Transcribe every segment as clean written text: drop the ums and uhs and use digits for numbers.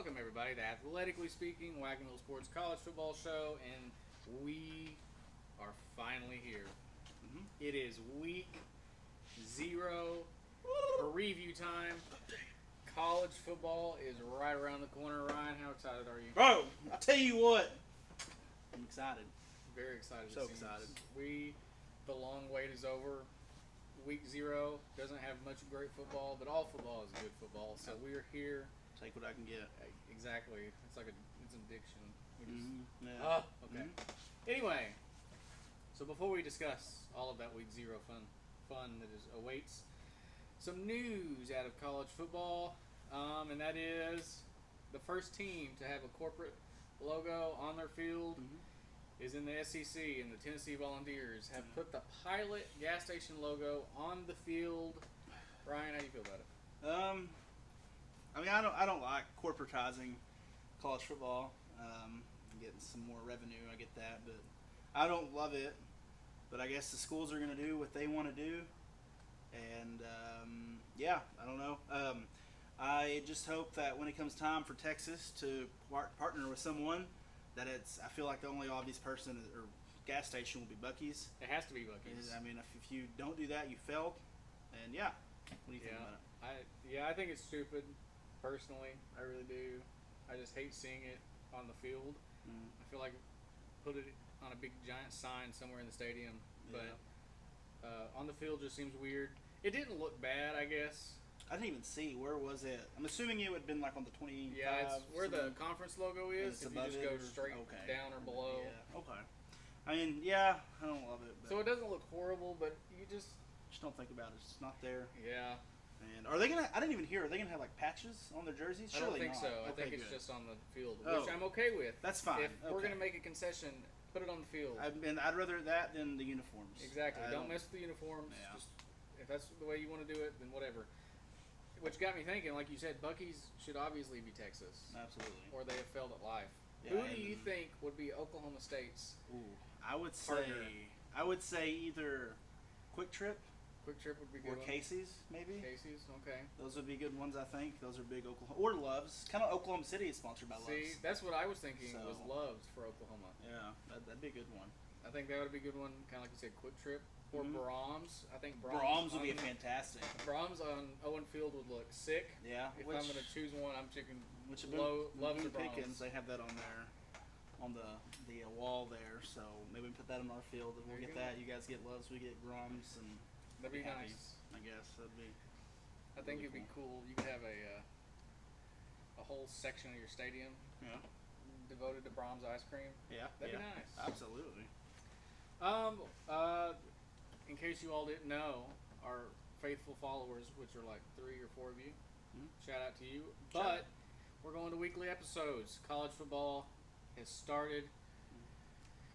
welcome everybody to Athletically Speaking, Wagon Wheel Sports College Football Show, and we are finally here. It is week 0, preview time. College football is right around the corner. Ryan, how excited are you? Bro, I tell you what, I'm excited. Very excited. So excited. The long wait is over. Week 0 doesn't have much great football, but all football is good football. So we are here. Take what I can get. Exactly. It's like it's an addiction. We just, Yeah. okay. Anyway, so before we discuss all of that week 0 fun that awaits, some news out of college football, and that is the first team to have a corporate logo on their field is in the SEC, and the Tennessee Volunteers have put the Pilot gas station logo on the field. Ryan, how do you feel about it? I don't like corporatizing college football. Getting some more revenue, I get that, but I don't love it. But I guess the schools are going to do what they want to do, and I don't know. I just hope that when it comes time for Texas to partner with someone, that I feel like the only obvious person or gas station will be Buc-ee's. It has to be Buc-ee's. I mean, if you don't do that, you failed. And what do you think about it? I think it's stupid. Personally, I really do. I just hate seeing it on the field. I feel like put it on a big giant sign somewhere in the stadium, but on the field just seems weird. It didn't look bad, I guess. I didn't even see. Where was it? I'm assuming it would have been like on the 25. Yeah, it's where the conference logo is. If you just go straight down or below. Yeah. Okay. I mean, I don't love it. But so it doesn't look horrible, but you just don't think about it. It's not there. Yeah. And are they gonna? I didn't even hear. Are they gonna have like patches on their jerseys? Surely I don't think not. so. Okay, I think it's good. just on the field, which I'm okay with. That's fine. If we're gonna make a concession, put it on the field. I'd rather that than the uniforms. Exactly. Don't mess with the uniforms. Yeah. Just, if that's the way you want to do it, then whatever. Which got me thinking, like you said, Buc-ee's should obviously be Texas. Absolutely. Or they have failed at life. Yeah, who do you think would be Oklahoma State's? I would partner? say either Quick Trip. Quick Trip would be good. Or Casey's, maybe. Casey's, okay. Those would be good ones, I think. Those are big Oklahoma. Or Love's. Kind of Oklahoma City is sponsored by Love's. See, that's what I was thinking was Love's for Oklahoma. Yeah, that'd be a good one. I think that would be a good one, kind of like you said, Quick Trip. Or Brahms. I think Brahms would be fantastic. Brahms on Owen Field would look sick. Yeah. If I'm going to choose one, I'm choosing Love's or Pickens. They have that on there. On the wall there, so maybe we put that on our field and we'll get that. You guys get Loves, we get Brahms, and that'd be nice. I guess that'd be. I think it'd be cool. You could have a whole section of your stadium devoted to Brahms ice cream. Yeah, that'd be nice. Absolutely. In case you all didn't know, our faithful followers, which are like 3 or 4 of you, shout out to you. But we're going to weekly episodes. College football has started.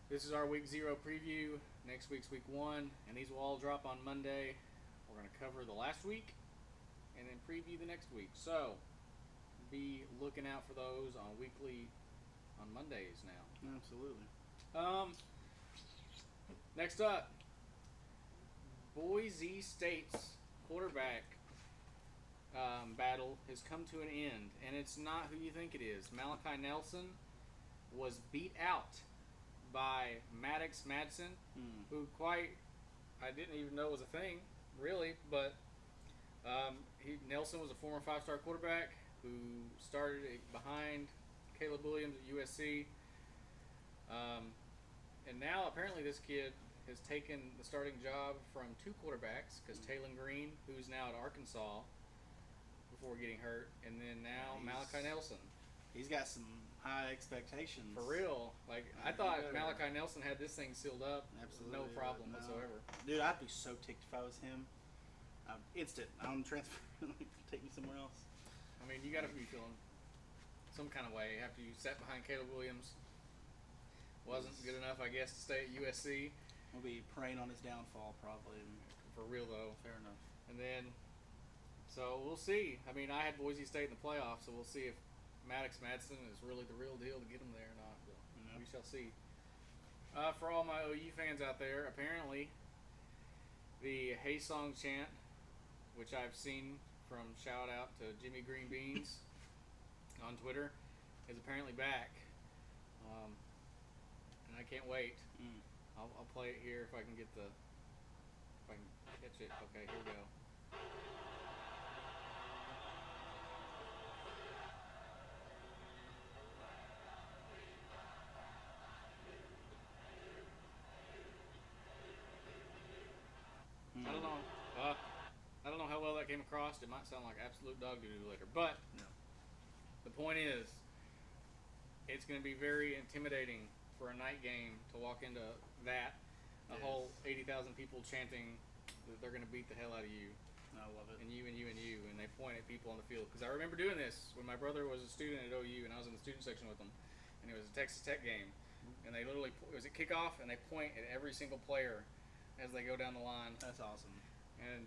This is our week 0 preview. Next week's week 1, and these will all drop on Monday. We're going to cover the last week and then preview the next week. So be looking out for those on Mondays now. Absolutely. Next up, Boise State's quarterback battle has come to an end, and it's not who you think it is. Malachi Nelson was beat out by Maddox Madsen, who I didn't even know was a thing, really, but Nelson was a former 5-star quarterback who started behind Caleb Williams at USC, and now apparently this kid has taken the starting job from 2 quarterbacks, because Taylon Green, who's now at Arkansas before getting hurt, and then now Malachi Nelson. He's got some high expectations. For real. I thought Malachi Nelson had this thing sealed up. Absolutely. No problem whatsoever. Dude, I'd be so ticked if I was him. Instant. I'm transferring. Take me somewhere else. I mean, you got to be feeling some kind of way after you sat behind Caleb Williams. Wasn't good enough, I guess, to stay at USC. We'll be preying on his downfall, probably. For real, though. Fair enough. And then, so we'll see. I mean, I had Boise State in the playoffs, so we'll see if Maddox Madsen is really the real deal to get him there or not. But we shall see. For all my OU fans out there, apparently the Hey Song chant, which I've seen from shout out to Jimmy Green Beans on Twitter is apparently back, and I can't wait. I'll play it here if I can get if I can catch it. Okay, here we go. I don't know. I don't know how well that came across. It might sound like absolute dog doo-doo later, but No. the point is, it's going to be very intimidating for a night game to walk into that. A whole 80,000 people chanting that they're going to beat the hell out of you. I love it. And you, and you, and you. And they point at people on the field. Because I remember doing this when my brother was a student at OU and I was in the student section with them. And it was a Texas Tech game. And they literally, it was at kickoff, and they point at every single player as they go down the line. That's awesome. And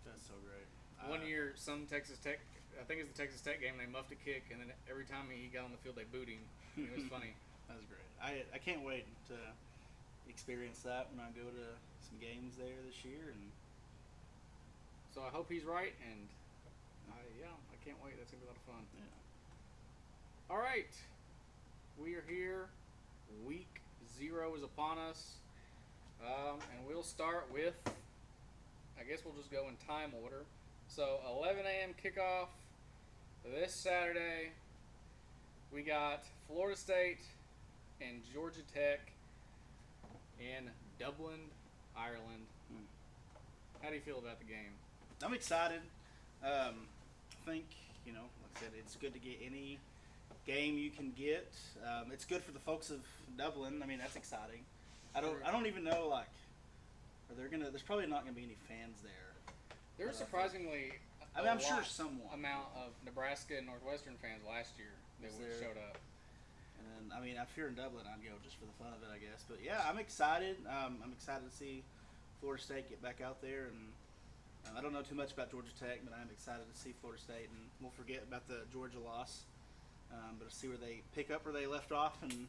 that's so great. One year, some Texas Tech, I think it was the Texas Tech game, they muffed a kick, and then every time he got on the field, they booed him. It was funny. That was great. I can't wait to experience that when I go to some games there this year. And so I hope he's right, and I can't wait. That's going to be a lot of fun. Yeah. All right. We are here. Week 0 is upon us. And we'll start with, I guess we'll just go in time order. So 11 a.m. kickoff this Saturday. We got Florida State and Georgia Tech in Dublin, Ireland. How do you feel about the game? I'm excited. I think, like I said, it's good to get any game you can get. It's good for the folks of Dublin. I mean, that's exciting. I don't even know, there's probably not gonna be any fans there. There's surprisingly I'm sure someone amount of Nebraska and Northwestern fans last year that showed up. And then, if you're in Dublin, I'd go just for the fun of it, I guess. But yeah, I'm excited. I'm excited to see Florida State get back out there, and I don't know too much about Georgia Tech, but I'm excited to see Florida State, and we'll forget about the Georgia loss. But to see where they pick up where they left off, and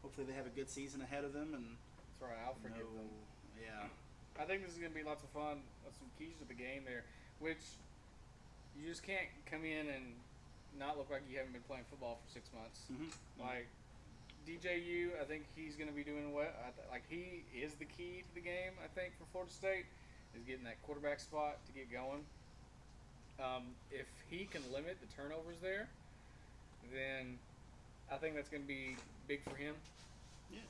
hopefully they have a good season ahead of them. And that's right, I'll forgive them. Yeah. I think this is going to be lots of fun. Some keys to the game there, which you just can't come in and not look like you haven't been playing football for 6 months. Mm-hmm. Like DJU, I think he's going to be doing well. He is the key to the game. I think for Florida State is getting that quarterback spot to get going. If he can limit the turnovers there, then I think that's going to be big for him. Yeah.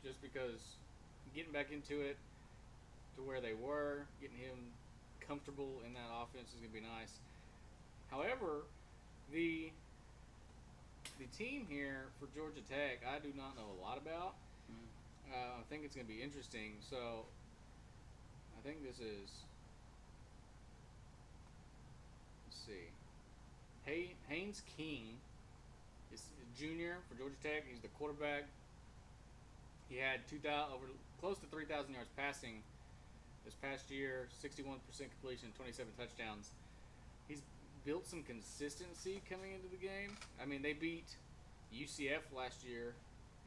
Just because getting back into it to where they were, getting him comfortable in that offense is going to be nice. However, the team here for Georgia Tech, I do not know a lot about. I think it's going to be interesting. So I think this is, let's see, Haynes King is a junior for Georgia Tech. He's the quarterback. He had close to 3,000 yards passing this past year, 61% completion, 27 touchdowns. He's built some consistency coming into the game. I mean, they beat UCF last year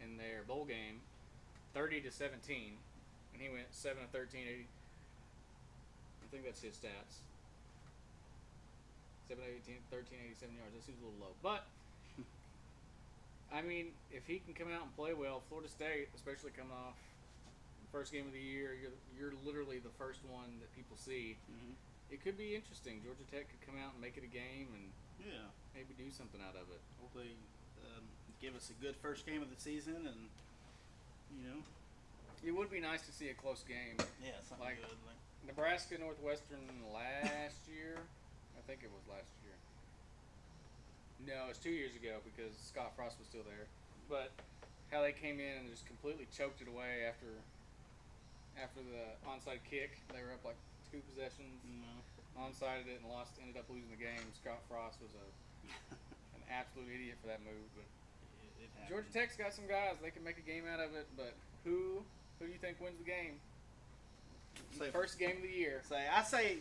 in their bowl game 30-17, and he went 7 of 13, 80. I think that's his stats. 7 of 18, 13, 87 yards. That seems a little low, but I mean, if he can come out and play well, Florida State, especially coming off the first game of the year, you're literally the first one that people see. Mm-hmm. It could be interesting. Georgia Tech could come out and make it a game and maybe do something out of it. Hopefully give us a good first game of the season, and it would be nice to see a close game. Yeah, something like good. Nebraska Northwestern last year. I think it was last year. No, it's 2 years ago because Scott Frost was still there. But how they came in and just completely choked it away after the onside kick. They were up like 2 possessions, onsided it and ended up losing the game. Scott Frost was an absolute idiot for that move. But Georgia Tech's got some guys. They can make a game out of it. But who do you think wins the game? First game of the year. I say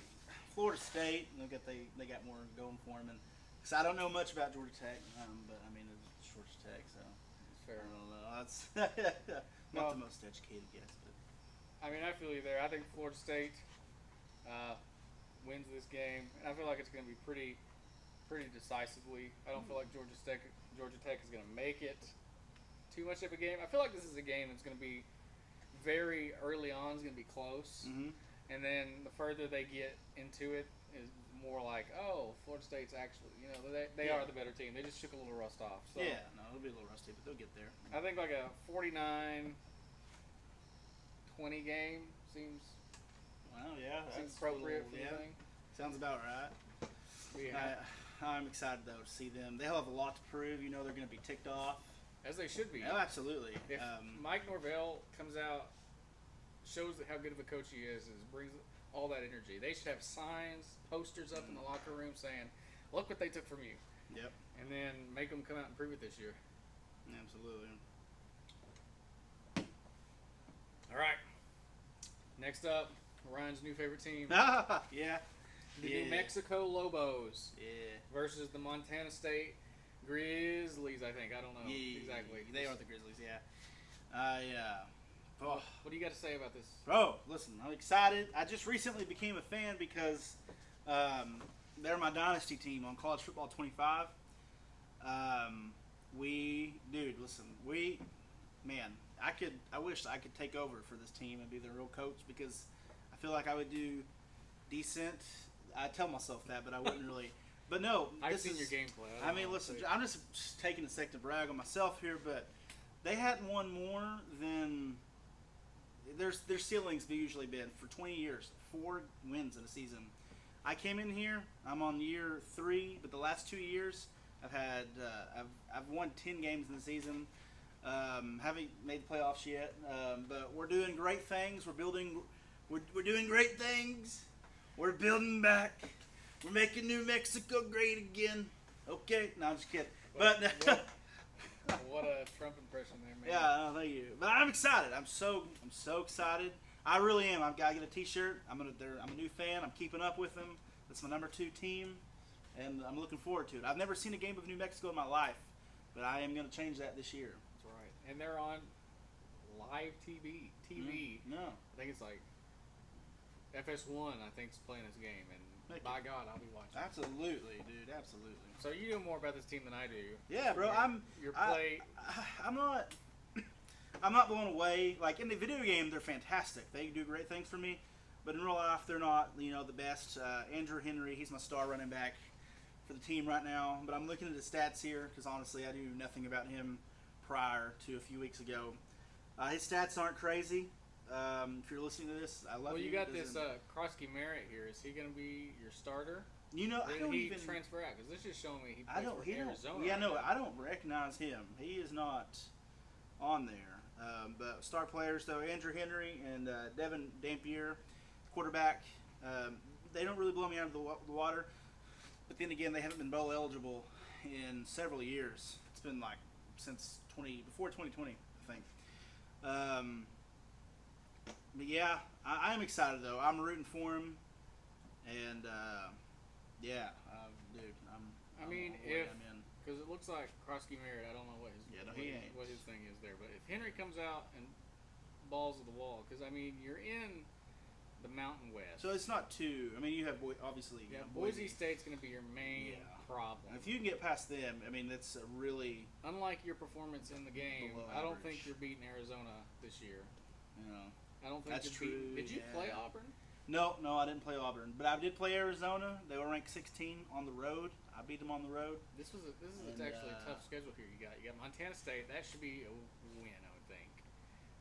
Florida State. They got more going for them. And because I don't know much about Georgia Tech, but I mean it's Georgia Tech, so it's fair. I don't know. That's not the most educated guess, but I mean I feel you there. I think Florida State wins this game, and I feel like it's going to be pretty pretty decisively. I don't feel like Georgia Tech is going to make it too much of a game. I feel like this is a game that's going to be very early on. Is going to be close, and then the further they get into it, is more like, oh, Florida State's actually, they are the better team. They just shook a little rust off. So yeah, no, it'll be a little rusty, but they'll get there. I think like a 49-20 game seems. Well, yeah, seems appropriate for the thing. Sounds about right. I'm excited though to see them. They'll have a lot to prove. They're going to be ticked off. As they should be. Oh, absolutely. If Mike Norvell comes out, shows how good of a coach he is brings all that energy. They should have signs, posters up in the locker room saying, "Look what they took from you." Yep. And then make them come out and prove it this year. Absolutely. All right. Next up, Ryan's new favorite team. Yeah. The New Mexico Lobos. Yeah. Versus the Montana State Grizzlies, I think. I don't know exactly. They are the Grizzlies, yeah. What do you got to say about this? Bro, listen, I'm excited. I just recently became a fan because they're my dynasty team on College Football 25. I wish I could take over for this team and be the real coach because I feel like I would do decent. I tell myself that, but I wouldn't really. But no, I've seen your gameplay. Listen, I'm just taking a sec to brag on myself here, but they hadn't won more than their ceilings have usually been for 20 years, 4 wins in a season. I came in here, I'm on year 3, but the last 2 years I've had I've won 10 games in the season. Haven't made the playoffs yet, but we're doing great things. We're doing great things. We're building back. We're making New Mexico great again. Okay, no, I'm just kidding. What a Trump impression there, man. Yeah, thank you. But I'm excited. I'm so excited. I really am. I've got to get a T-shirt. I'm a new fan. I'm keeping up with them. That's my number 2 team, and I'm looking forward to it. I've never seen a game of New Mexico in my life, but I am going to change that this year. That's right. And they're on live TV. No, I think it's like FS1. I think is playing this game, and by God, I'll be watching. Absolutely, dude. Absolutely. So you know more about this team than I do. Yeah, bro. I'm not blown away. Like in the video game, they're fantastic. They do great things for me, but in real life, they're not. The best. Andrew Henry, he's my star running back for the team right now. But I'm looking at his stats here because honestly, I knew nothing about him prior to a few weeks ago. His stats aren't crazy. If you're listening to this, I love you. Well, you got this Krosky Merritt here. Is he going to be your starter? I don't even transfer out because this is showing me he plays for Arizona. Yeah, no, I don't recognize him. He is not on there. But star players though, Andrew Henry and Devin Dampier, quarterback. They don't really blow me out of the water. But then again, they haven't been bowl eligible in several years. It's been like since before 2020, I think. But yeah, I am excited though. I'm rooting for him, and dude, because it looks like Krosky Merritt. I don't know what his thing is there, but if Henry comes out and balls of the wall, because you're in the Mountain West, so it's not too. You have obviously. Yeah, Boise State's going to be your main problem. If you can get past them, that's a really unlike your performance in the game. I don't think you're beating Arizona this year. I don't think that's true. Did you play Auburn? No, I didn't play Auburn, but I did play Arizona. They were ranked 16 on the road. I beat them on the road. This is actually a tough schedule here. You got Montana State. That should be a win, I would think.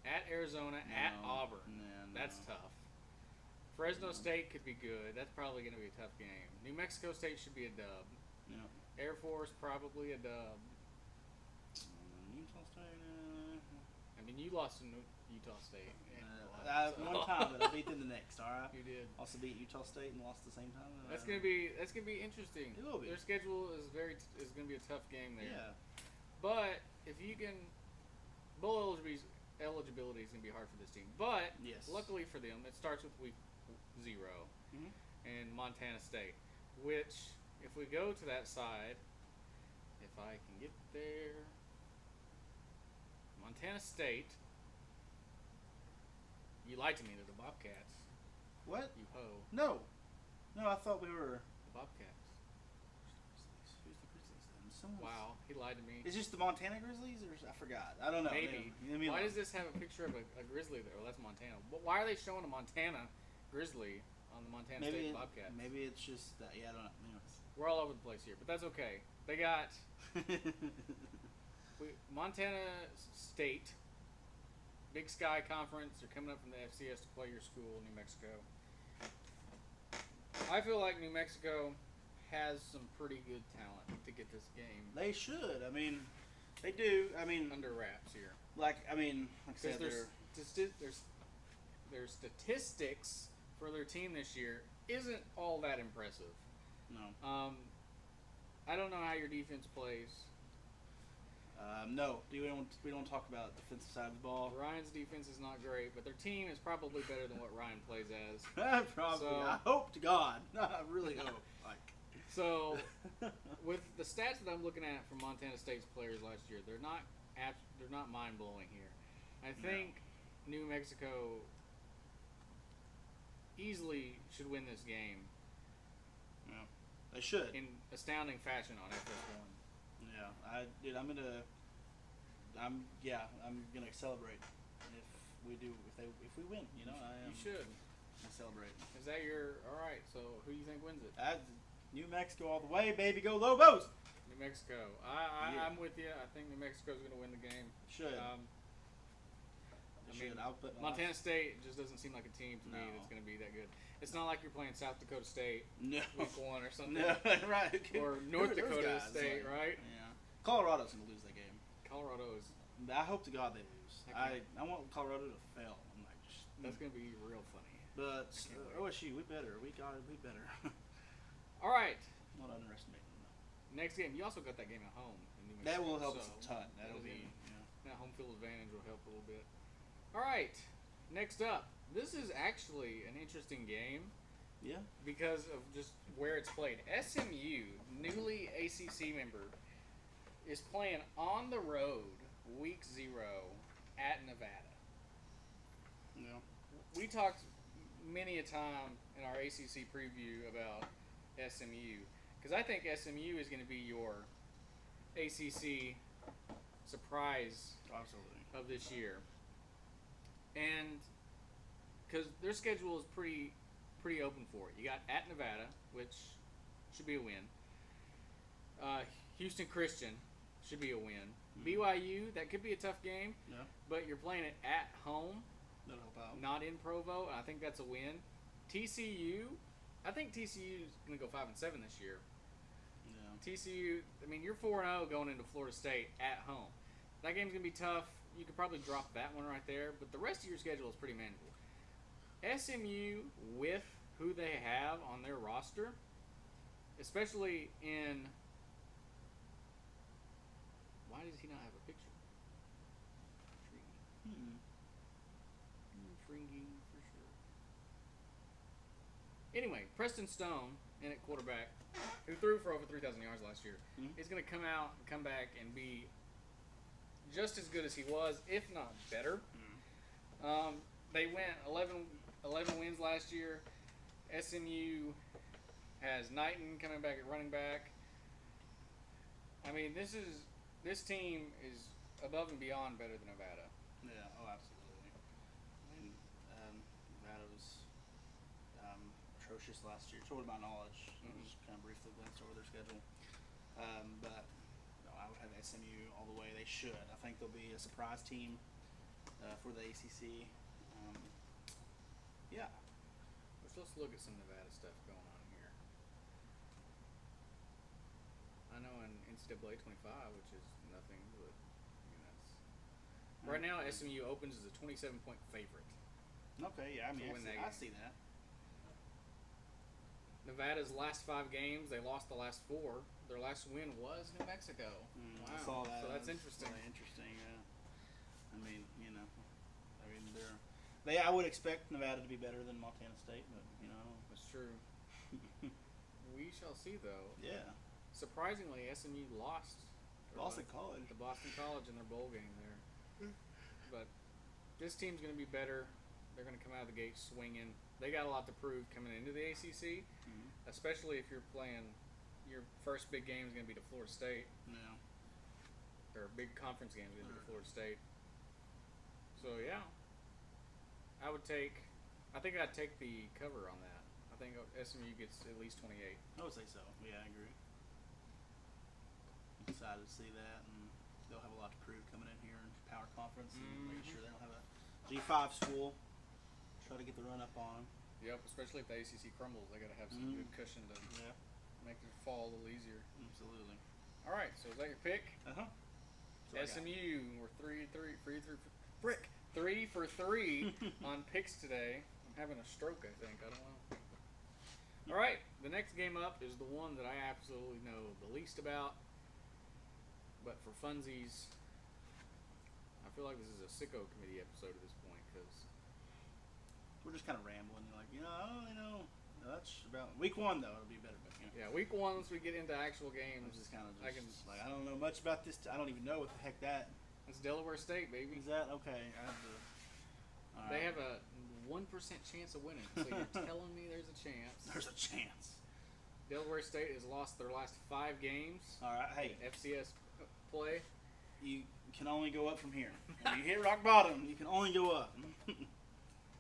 At Arizona, at Auburn. That's tough. Fresno State could be good. That's probably going to be a tough game. New Mexico State should be a dub. No. Air Force probably a dub. Utah State. You lost to Utah State. One time, but I beat them the next. All right. You did. Also beat Utah State and lost the same time. That's gonna be interesting. It will be. Their schedule is gonna be a tough game there. Yeah. But if you can, bowl eligibility is gonna be hard for this team. But luckily for them, it starts with week 0 and Montana State. Which, if we go to that side, if I can get there, Montana State. You lied to me. They're the Bobcats. What? You ho. No, I thought we were the Bobcats. Wow, he lied to me. It's just the Montana Grizzlies, or I forgot. I don't know. Maybe. Why does this have a picture of a grizzly there? Well, that's Montana. But why are they showing a Montana grizzly on the Montana State Bobcats? Maybe it's just that. Yeah, I don't know. Anyways. We're all over the place here, but that's okay. They got Montana State, Big Sky Conference. They're coming up from the FCS to play your school, New Mexico. I feel like New Mexico has some pretty good talent to get this game. They should. I mean, they do. I mean, under wraps here. Like I said, their statistics for their team this year isn't all that impressive. No. I don't know how your defense plays. No, we don't talk about the defensive side of the ball. Ryan's defense is not great, but their team is probably better than what Ryan plays as. Probably. So, I hope to God. I really hope. So, with the stats that I'm looking at from Montana State's players last year, they're not mind blowing here. I think New Mexico easily should win this game. Yeah, they should in astounding fashion on FS1. Yeah, I'm gonna celebrate if we win. You know, You should. I celebrate. Is that your all right? So who do you think wins it? New Mexico all the way, baby, go Lobos! New Mexico. I'm with you. I think New Mexico's going to win the game. Should. Montana State just doesn't seem like a team to me that's going to be that good. It's not like you're playing South Dakota State week 1 or something. No, right. Or North Dakota State, right? Yeah. Colorado's going to lose that game. Colorado is. I hope to God they lose. I want Colorado to fail. That's going to be real funny. But OSU, we better. We better. All right. Not underestimating them. Next game, you also got that game at home. In New Mexico, that will help us a ton. That'll be that home field advantage will help a little bit. All right. Next up, this is actually an interesting game. Yeah. Because of just where it's played. SMU, newly ACC member, is playing on the road week 0 at Nevada. Yeah. We talked many a time in our ACC preview about SMU, because I think SMU is going to be your ACC surprise of this year, and because their schedule is pretty open for it. You got at Nevada, which should be a win. Houston Christian should be a win. BYU, that could be a tough game, but you're playing it at home, not in Provo, and I think that's a win. TCU, I think TCU is going to go 5-7 this year. Yeah. TCU, you're 4-0 going into Florida State at home. That game's going to be tough. You could probably drop that one right there, but the rest of your schedule is pretty manageable. SMU, with who they have on their roster, especially in... Why does he not have a picture? Intriguing for sure. Anyway, Preston Stone, in at quarterback, who threw for over 3,000 yards last year, is going to come back and be just as good as he was, if not better. They went 11 wins last year. SMU has Knighton coming back at running back. This team is above and beyond better than Nevada. Yeah, absolutely. Nevada was atrocious last year. To my knowledge, I just kind of briefly glanced over their schedule. But I would have SMU all the way. They should. I think they'll be a surprise team for the ACC. Yeah. Let's look at some Nevada stuff going on here. I know in NCAA 25, which is nothing, but that's right now SMU opens as a 27-point favorite. Okay, yeah, I see that. Nevada's last 5 games, they lost the last 4. Their last win was New Mexico. Wow. I saw that. So that's interesting. Really interesting. I would expect Nevada to be better than Montana State, but that's true. We shall see, though. Yeah. Surprisingly, SMU lost Boston College. The Boston College in their bowl game there. But this team's going to be better. They're going to come out of the gate swinging. They got a lot to prove coming into the ACC, especially if you're playing your first big game is going to be to Florida State. Yeah. Or big conference game is going to be to Florida State. So, yeah. I think I'd take the cover on that. I think SMU gets at least 28. I would say so. Yeah, I agree. I'm excited to see that, and they'll have a lot to prove coming in here in Power Conference and making sure they don't have a G5 school. Try to get the run up on them. Yep, especially if the ACC crumbles, they got to have some good cushion to make it fall a little easier. Absolutely. All right, so is that your pick? SMU, we're 3 for 3 on picks today. I'm having a stroke, I think. I don't know. All right, the next game up is the one that I absolutely know the least about. But for funsies, I feel like this is a sicko committee episode at this point because we're just kind of rambling. Like, I don't really know much about week 1 though. It'll be better. But yeah, week 1 once we get into actual games, I'm just kind of I don't know much about this. I don't even know what the heck that. It's Delaware State, baby. Is that okay? I have to. They have a 1% chance of winning. So you're telling me there's a chance? There's a chance. Delaware State has lost their last 5 games. All right, hey. FCS play. You can only go up from here. When you hit rock bottom, you can only go up.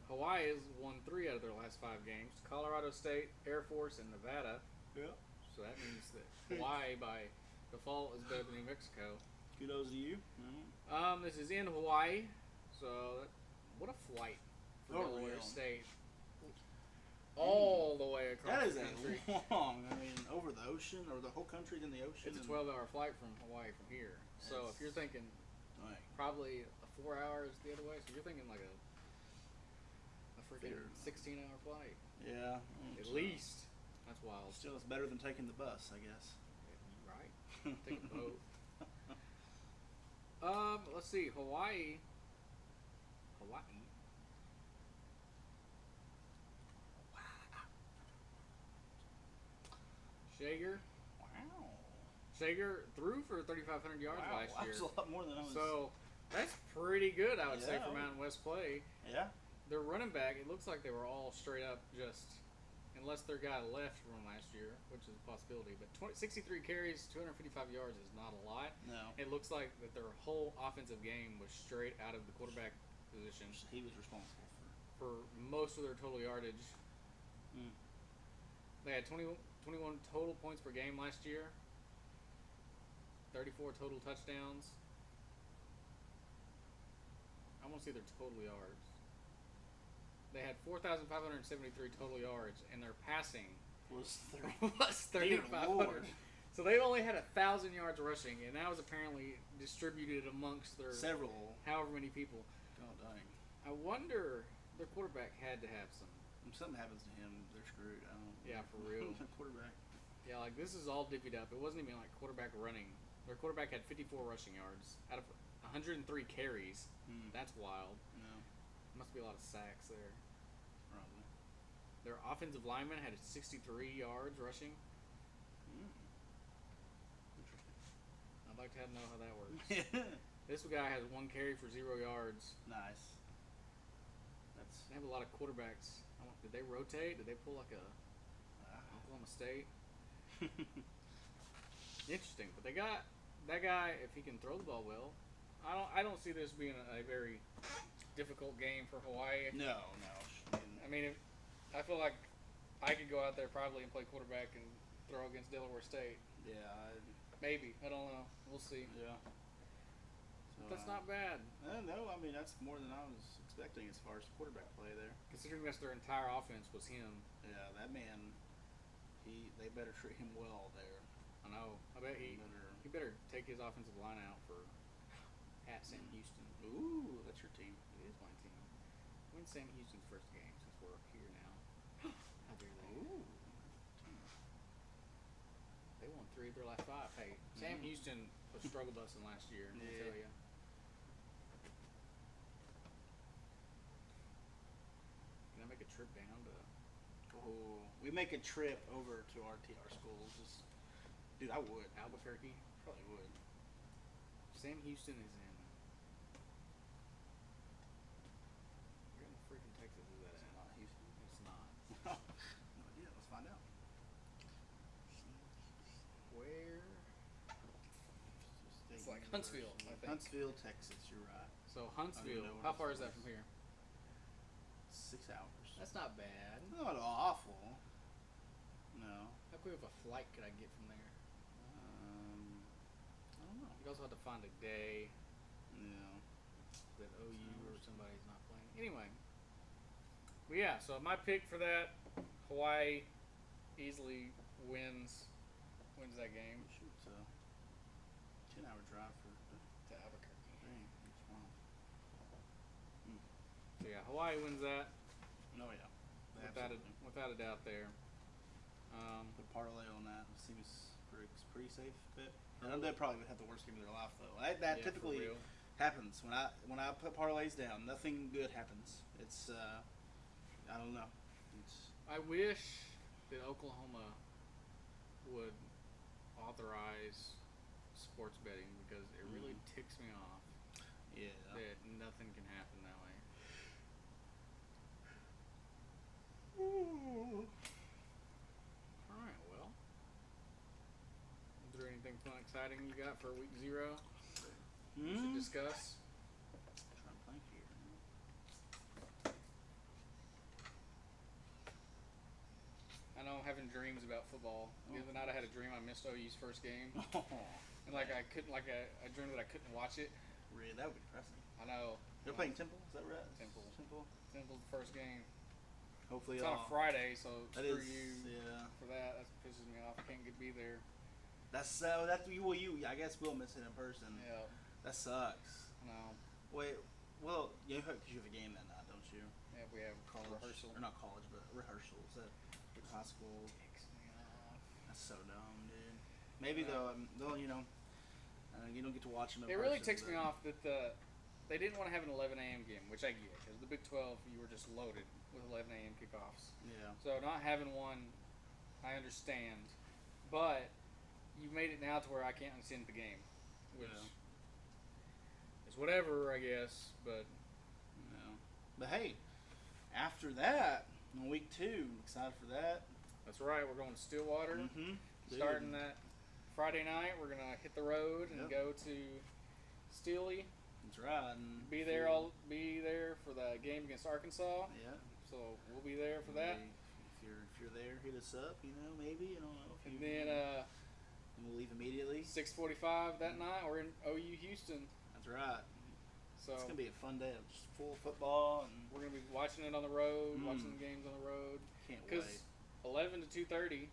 Hawaii has won 3 out of their last 5 games. Colorado State, Air Force, and Nevada. Yeah. So that means that Hawaii, by default, is better than New Mexico. Kudos to you. This is in Hawaii. So, what a flight for Delaware State. All the way across the country. That is long. I mean, over the ocean, or the whole country, then the ocean. It's a 12-hour flight from Hawaii from here. So if you're thinking probably 4 hours the other way, so you're thinking like a freaking 16-hour flight. Yeah. At least. That's wild. Still, it's better than taking the bus, I guess. Right. Take a boat. Let's see. Hawaii. Shager. Wow. Shager threw for 3,500 yards last year. That's a lot more than I was. So that's pretty good, I would say, for Mountain West play. Yeah. Their running back, it looks like they were all straight up just, unless their guy left from last year, which is a possibility. But 63 carries, 255 yards is not a lot. No. It looks like that their whole offensive game was straight out of the quarterback position. He was responsible for most of their total yardage. They had 21 total points per game last year. 34 total touchdowns. I want to see their total yards. They had 4,573 total yards, and their passing was 3,500. So they only had 1,000 yards rushing, and that was apparently distributed amongst their however many people. Oh, dang. I wonder their quarterback had to have some. If something happens to him, they're screwed. Yeah, for real. Quarterback. Yeah, like this is all divvied up. It wasn't even like quarterback running. Their quarterback had 54 rushing yards out of 103 carries. That's wild. No. Must be a lot of sacks there. Probably. Their offensive lineman had 63 yards rushing. Interesting. I'd like to know how that works. This guy has 1 carry for 0 yards. Nice. They have a lot of quarterbacks. Did they rotate? Did they pull like a Oklahoma State? Interesting, but they got that guy. If he can throw the ball well, I don't see this being a very difficult game for Hawaii. No. I mean, I feel like I could go out there probably and play quarterback and throw against Delaware State. Yeah, maybe. I don't know. We'll see. Yeah. So, that's not bad. No, I mean that's more than I was expecting as far as quarterback play there. Considering that's their entire offense was him. Yeah, that man. They better treat him well there. I know. I bet he better take his offensive line out for at Sam Houston. Ooh, that's your team. It is my team. Win Sam Houston's first game since we're here now. How dare they? Ooh. They won 3 of their last 5. Hey, Sam Houston was struggle busing last year. I'll tell you. Can I make a trip down to? Oh, we make a trip over to our schools. Dude, I would. Albuquerque? Probably would. Sam Houston is in. Where in the freaking Texas is that at? Not Houston. It's not. No idea. Let's find out. It's like Huntsville, I think. Huntsville, Texas. You're right. So Huntsville, how far is that from here? 6 hours. That's not bad. Not awful. No. How quick of a flight could I get from there? I don't know. You'd also have to find a day Yeah. that OU or somebody's not playing. Anyway. But yeah, so my pick for that, Hawaii easily wins that game. Shoot, so 10-hour drive for to Albuquerque. dang, that's wild. So yeah, Hawaii wins that. Oh yeah. Without a doubt there. The parlay on that seems pretty safe bet. And they probably would have the worst game of their life though. That typically happens when I put parlays down. Nothing good happens. It's I don't know. I wish that Oklahoma would authorize sports betting because it really ticks me off. Yeah. That nothing can happen that way. Alright, well. Is there anything fun, exciting you got for week 0 we should discuss? Trying to think here. I know I'm having dreams about football. The other night I had a dream I missed OU's first game. And I dreamed that I couldn't watch it. Really, that would be depressing. I know. They're playing Temple, is that right? Temple's the first game. Hopefully It's on a Friday, so screw you yeah. for that. That pisses me off. I can't be there. That's you. I guess we'll miss it in person. Yeah. That sucks. No. Wait, well, because you have a game that night, don't you? Yeah, we have College rehearsal. or not college, but rehearsals at high school. Ticks me off. That's so dumb, dude. Maybe though, you don't get to watch them. It really ticks me off that they didn't want to have an 11 a.m. game, which I get because the Big 12 you were just loaded with 11 a.m. kickoffs. Yeah. So not having one, I understand, but you made it now to where I can't unsend the game, which is whatever, I guess. But no. But hey, after that, in week 2, excited for that. That's right. We're going to Stillwater. Mm-hmm. Starting that Friday night, we're gonna hit the road and go to Steely. That's right. And Be there for the game against Arkansas. Yeah. So we'll be there for that. If you're there, hit us up. Maybe. I don't know. And then and we'll leave immediately. 6:45 that night. We're in OU Houston. That's right. So it's gonna be a fun day of just full football, and we're gonna be watching it on the road, watching the games on the road. Can't wait. 11 to 2:30,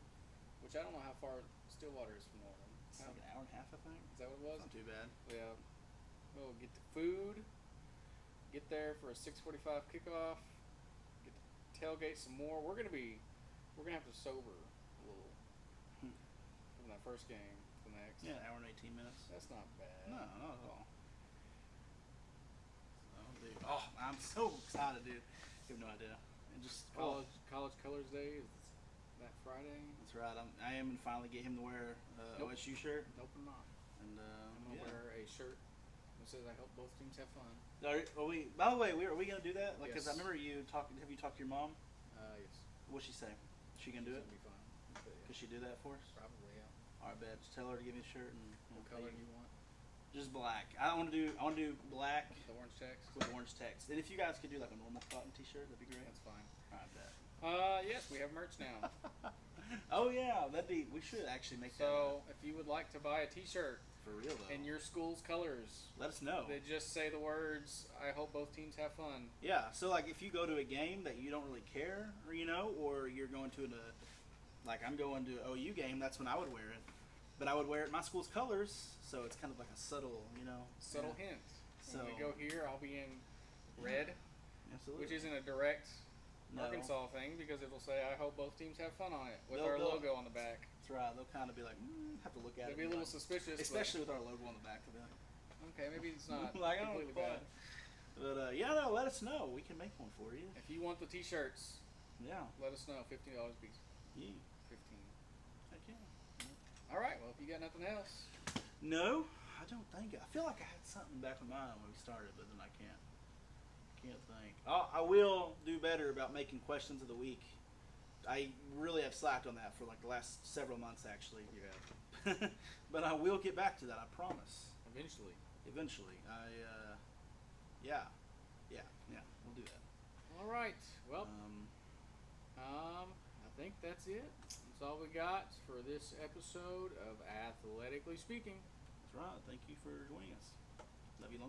which I don't know how far Stillwater is from Norman. It's like an hour and a half, I think. Is that what it was? Not too bad. Yeah. We'll get the food. Get there for a 6:45 kickoff. Get to tailgate some more. We're gonna have to sober a little from that first game to the next. Yeah, an hour and 18 minutes. That's not bad. No, not at all. Dude. Oh, I'm so excited, dude. You have no idea. And just College Colors Day is that Friday. That's right. I am gonna finally get him to wear OSU shirt. Nope, I'm not. And I'm gonna wear a shirt that says I hope both teams have fun. By the way, are we gonna do that? Like, Yes. cause I remember you talking. Have you talked to your mom? Yes. What'd she say? She gonna do it? It'll be fun. But yeah, Could she do that for us? probably, yeah. All right, bet. Just tell her to give me a shirt and What color do you want? Just black. I want to do black The orange text? with orange text. And if you guys could do like a normal cotton T-shirt, that'd be great. That's fine. All right, bet. Yes, we have merch now. Oh yeah, we should actually make that. So if you would like to buy a T-shirt For real though. in your school's colors, Let us know. they just say the words, I hope both teams have fun. Yeah. So like, if you go to a game that you don't really care, or you're going to like I'm going to an OU game, that's when I would wear it. But I would wear it in my school's colors, so it's kind of like a subtle, Subtle hint. So When we go here, I'll be in red, Absolutely. which isn't a direct No. Arkansas thing because it will say, I hope both teams have fun on it with They'll- our they'll- logo on the back. That's right. They'll kind of be like, have to look at They'll it. be a little like, suspicious. especially with our logo on the back of it. But, okay, maybe it's not Like, I don't completely know, bad. But no, let us know. We can make one for you. If you want the T-shirts, Yeah. let us know. $15 a piece. Yeah. 15. Heck yeah. All right. Well, if you got nothing else, No, I don't think. I feel like I had something back in mind when we started, but then I can't think. I will do better about making questions of the week. I really have slacked on that for like the last several months, actually. you have. But I will get back to that. I promise. Eventually. Eventually, yeah, we'll do that. All right. Well, I think that's it. That's all we got for this episode of Athletically Speaking. That's right. Thank you for joining us. Love you long.